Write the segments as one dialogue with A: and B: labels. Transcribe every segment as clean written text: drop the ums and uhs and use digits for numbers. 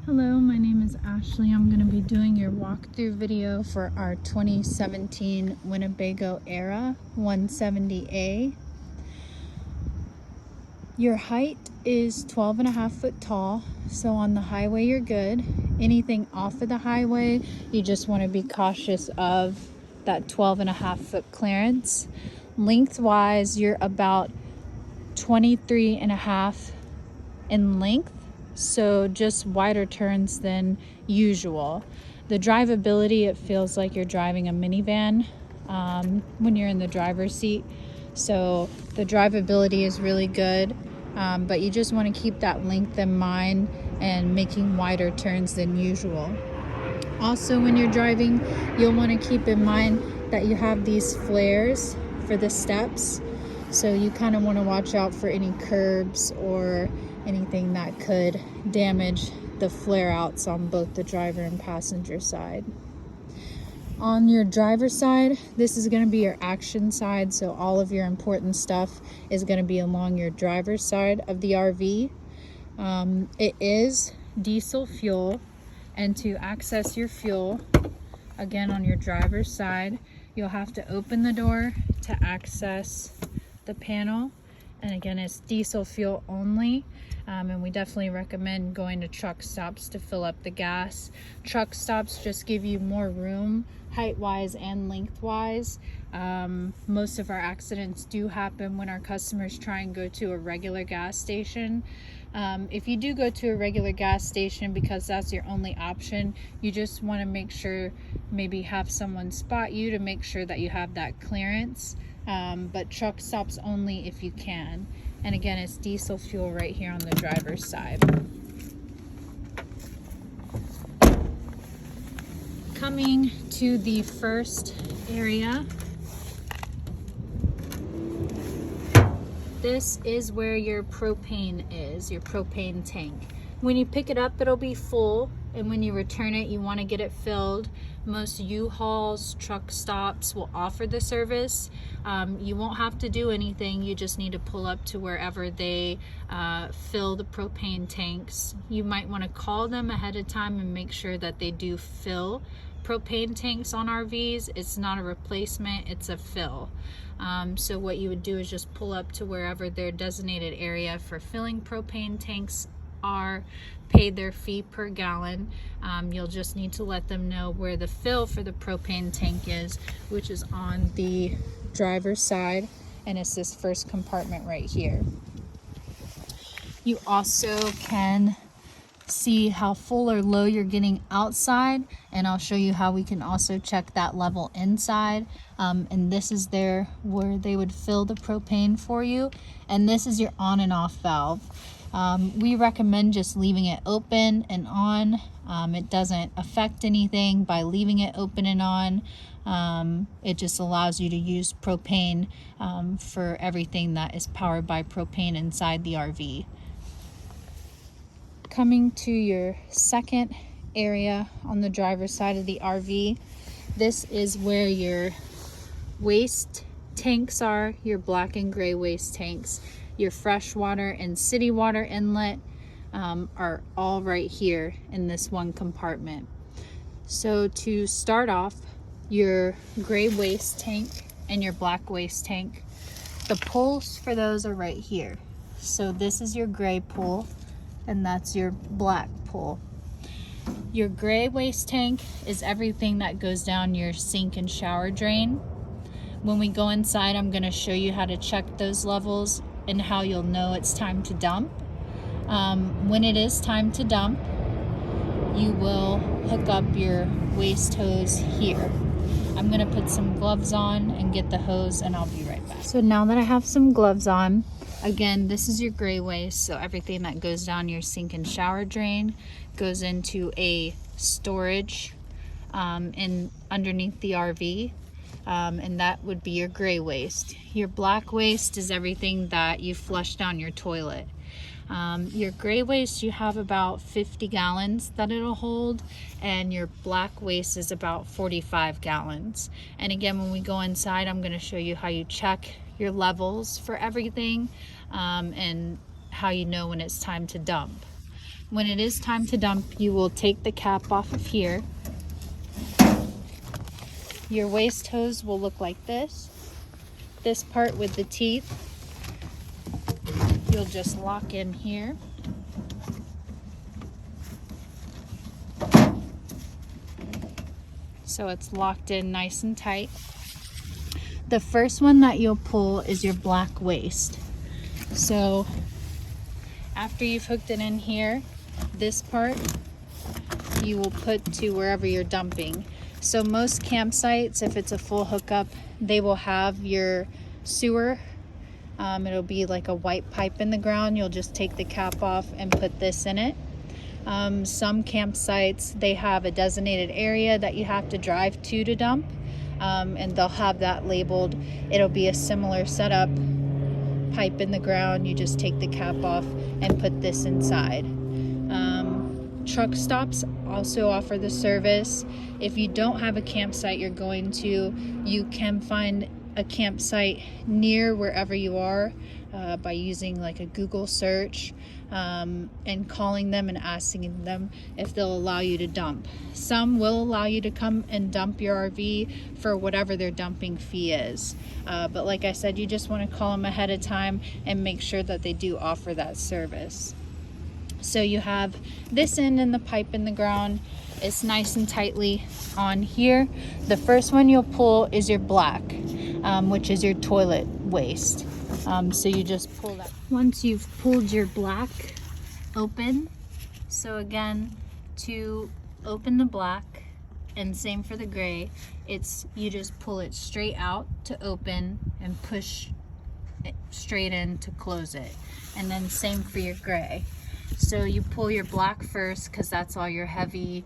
A: Hello, my name is Ashley. I'm going to be doing your walkthrough video for our 2017 Winnebago Era 170A. Your height is 12.5 foot tall, so on the highway you're good. Anything off of the highway, you just want to be cautious of that 12.5 foot clearance. Lengthwise, you're about 23.5 in length, so just wider turns than usual. The drivability, it feels like you're driving a minivan when you're in the driver's seat, so the drivability is really good, but you just want to keep that length in mind and making wider turns than usual. Also, when you're driving, you'll want to keep in mind that you have these flares for the steps, so you kind of want to watch out for any curbs or anything that could damage the flare outs on both the driver and passenger side. On your driver's side, this is going to be your action side, so all of your important stuff is going to be along your driver's side of the RV. It is diesel fuel, and to access your fuel, again on your driver's side, you'll have to open the door to access the panel, and again it's diesel fuel only. And we definitely recommend going to truck stops to fill up the gas. Truck stops just give you more room height wise and lengthwise. Most of our accidents do happen when our customers try and go to a regular gas station. If you do go to a regular gas station because that's your only option, you just want to make sure, maybe have someone spot you to make sure that you have that clearance. But truck stops only if you can. And again, it's diesel fuel right here on the driver's side. Coming to the first area, this is where your propane is, your propane tank. When you pick it up, it'll be full, and when you return it, you want to get it filled. Most U-Hauls, truck stops will offer the service. You won't have to do anything. You just need to pull up to wherever they fill the propane tanks. You might want to call them ahead of time and make sure that they do fill propane tanks on RVs. It's not a replacement, it's a fill. So what you would do is just pull up to wherever their designated area for filling propane tanks are, pay their fee per gallon. You'll just need to let them know where the fill for the propane tank is, which is on the driver's side, and it's this first compartment right here. You also can see how full or low you're getting outside, and I'll show you how we can also check that level inside. And this is there where they would fill the propane for you, and this is your on and off valve. We recommend just leaving it open and on. It doesn't affect anything by leaving it open and on. It just allows you to use propane for everything that is powered by propane inside the RV. Coming to your second area on the driver's side of the RV, this is where your waste tanks are, your black and gray waste tanks. Your freshwater and city water inlet are all right here in this one compartment. So to start off, your gray waste tank and your black waste tank, the pulls for those are right here. So this is your gray pull, and that's your black pull. Your gray waste tank is everything that goes down your sink and shower drain. When we go inside, I'm going to show you how to check those levels and how you'll know it's time to dump. When it is time to dump, you will hook up your waste hose here. I'm going to put some gloves on and get the hose, and I'll be right back. So now that I have some gloves on, again, this is your gray waste, so everything that goes down your sink and shower drain goes into a storage underneath the RV. And that would be your gray waste. Your black waste is everything that you flush down your toilet. Your gray waste, you have about 50 gallons that it'll hold, and your black waste is about 45 gallons. And again, when we go inside, I'm going to show you how you check your levels for everything, and how you know when it's time to dump. When it is time to dump, you will take the cap off of here. Your waste hose will look like this. This part with the teeth, you'll just lock in here. So it's locked in nice and tight. The first one that you'll pull is your black waste. So after you've hooked it in here, this part you will put to wherever you're dumping. So most campsites, if it's a full hookup, they will have your sewer. It'll be like a white pipe in the ground. You'll just take the cap off and put this in it. Some campsites, they have a designated area that you have to drive to dump, and they'll have that labeled. It'll be a similar setup, pipe in the ground. You just take the cap off and put this inside. Truck stops also offer the service. If you don't have a campsite you're going to, you can find a campsite near wherever you are by using like a Google search, and calling them and asking them if they'll allow you to dump. Some will allow you to come and dump your RV for whatever their dumping fee is. But like I said, you just want to call them ahead of time and make sure that they do offer that service. So you have this end and the pipe in the ground. It's nice and tightly on here. The first one you'll pull is your black, which is your toilet waste. So you just pull that. Once you've pulled your black open, so again, to open the black, and same for the gray, you just pull it straight out to open and push it straight in to close it. And then same for your gray. So you pull your black first because that's all your heavy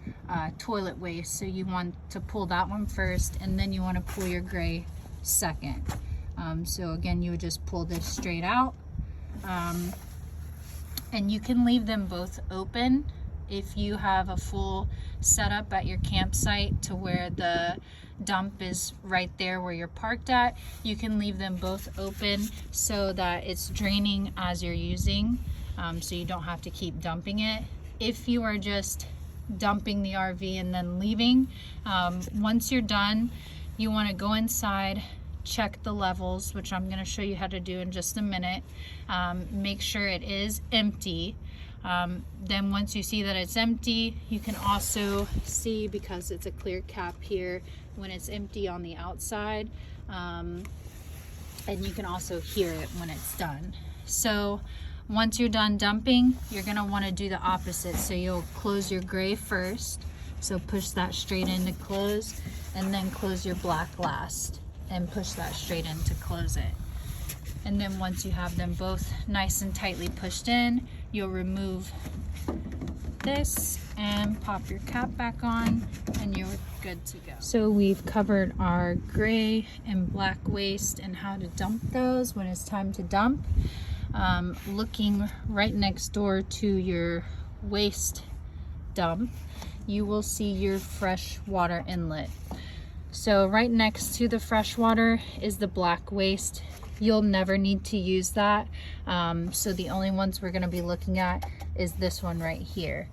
A: toilet waste. So you want to pull that one first, and then you want to pull your gray second. So again, you would just pull this straight out. And you can leave them both open if you have a full setup at your campsite to where the dump is right there where you're parked at. You can leave them both open so that it's draining as you're using. So you don't have to keep dumping it. If you are just dumping the RV and then leaving, once you're done, you want to go inside, check the levels, which I'm going to show you how to do in just a minute. Make sure it is empty. Then once you see that it's empty, you can also see, because it's a clear cap here, when it's empty on the outside, and you can also hear it when it's done. So once you're done dumping, you're going to want to do the opposite. So you'll close your gray first, so push that straight in to close, and then close your black last and push that straight in to close it. And then once you have them both nice and tightly pushed in, you'll remove this and pop your cap back on, and you're good to go. So we've covered our gray and black waste and how to dump those when it's time to dump. Looking right next door to your waste dump, you will see your fresh water inlet. So right next to the fresh water is the black waste. You'll never need to use that. So the only ones we're going to be looking at is this one right here.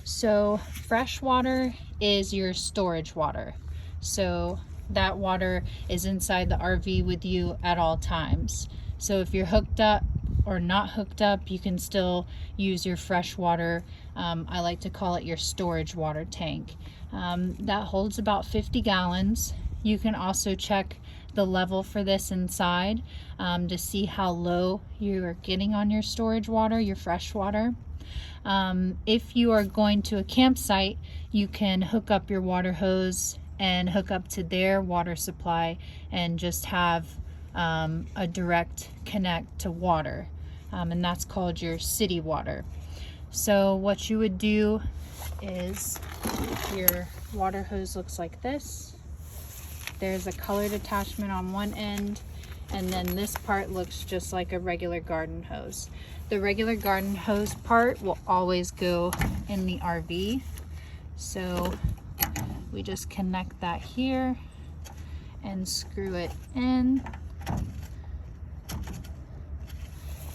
A: So fresh water is your storage water. So that water is inside the RV with you at all times. So if you're hooked up or not hooked up, you can still use your fresh water. I like to call it your storage water tank. That holds about 50 gallons. You can also check the level for this inside to see how low you are getting on your storage water, your fresh water. If you are going to a campsite, you can hook up your water hose and hook up to their water supply and just have a direct connect to water, and that's called your city water. So what you would do is, your water hose looks like this. There's a colored attachment on one end, and then this part looks just like a regular garden hose. The regular garden hose part will always go in the RV. So we just connect that here and screw it in.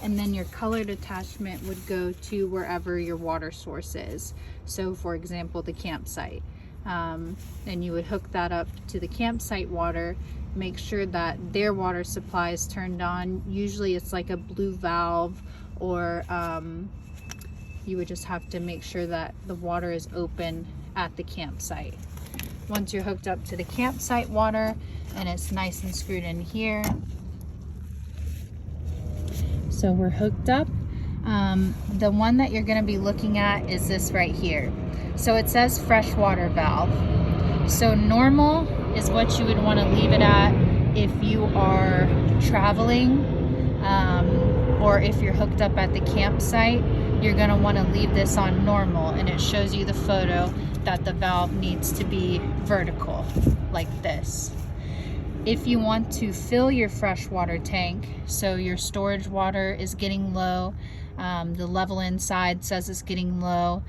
A: and then your colored attachment would go to wherever your water source is. So for example, the campsite. And you would hook that up to the campsite water, make sure that their water supply is turned on. Usually it's like a blue valve, or you would just have to make sure that the water is open at the campsite. Once you're hooked up to the campsite water and it's nice and screwed in here, so we're hooked up. The one that you're going to be looking at is this right here. So it says freshwater valve. So normal is what you would want to leave it at if you are traveling, or if you're hooked up at the campsite, you're going to want to leave this on normal, and it shows you the photo that the valve needs to be vertical like this. If you want to fill your freshwater tank, so your storage water is getting low, the level inside says it's getting low,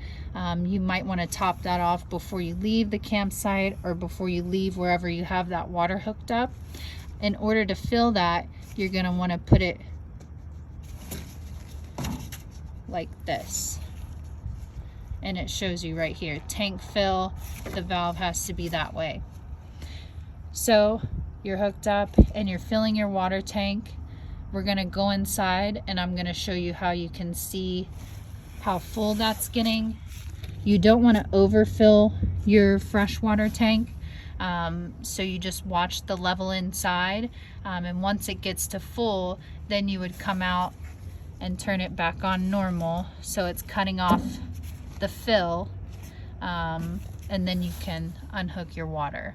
A: you might want to top that off before you leave the campsite or before you leave wherever you have that water hooked up. In order to fill that, you're going to want to put it like this. And it shows you right here, tank fill, the valve has to be that way. So you're hooked up and you're filling your water tank. We're gonna go inside and I'm gonna show you how you can see how full that's getting. You don't wanna overfill your freshwater tank. So you just watch the level inside. And once it gets to full, then you would come out and turn it back on normal. So it's cutting off the fill, and then you can unhook your water.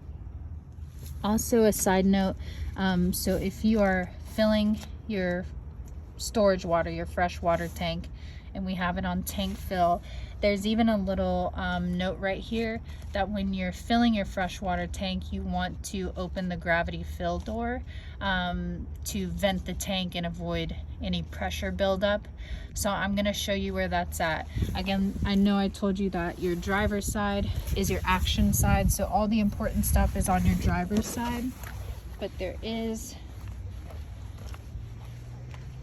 A: Also, a side note, so if you are filling your storage water, your fresh water tank, and we have it on tank fill, there's even a little note right here that when you're filling your freshwater tank, you want to open the gravity fill door to vent the tank and avoid any pressure buildup. So I'm going to show you where that's at. Again, I know I told you that your driver's side is your action side, so all the important stuff is on your driver's side, but there is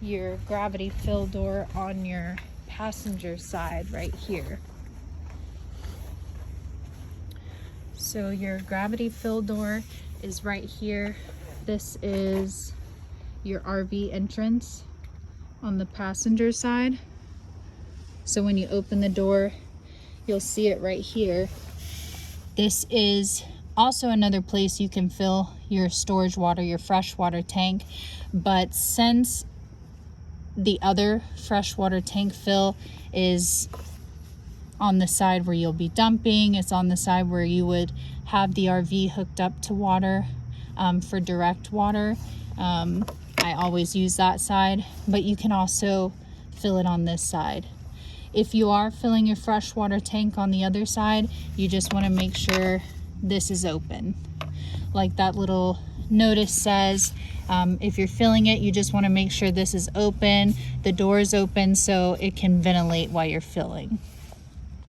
A: your gravity fill door on your passenger side right here. So your gravity fill door is right here. This is your RV entrance on the passenger side. So when you open the door, you'll see it right here. This is also another place you can fill your storage water, your freshwater tank, but since the other freshwater tank fill is on the side where you'll be dumping, it's on the side where you would have the RV hooked up to water for direct water. I always use that side, but you can also fill it on this side. If you are filling your freshwater tank on the other side, you just want to make sure this is open. Like that little notice says, if you're filling it, you just want to make sure this is open, the door is open so it can ventilate while you're filling.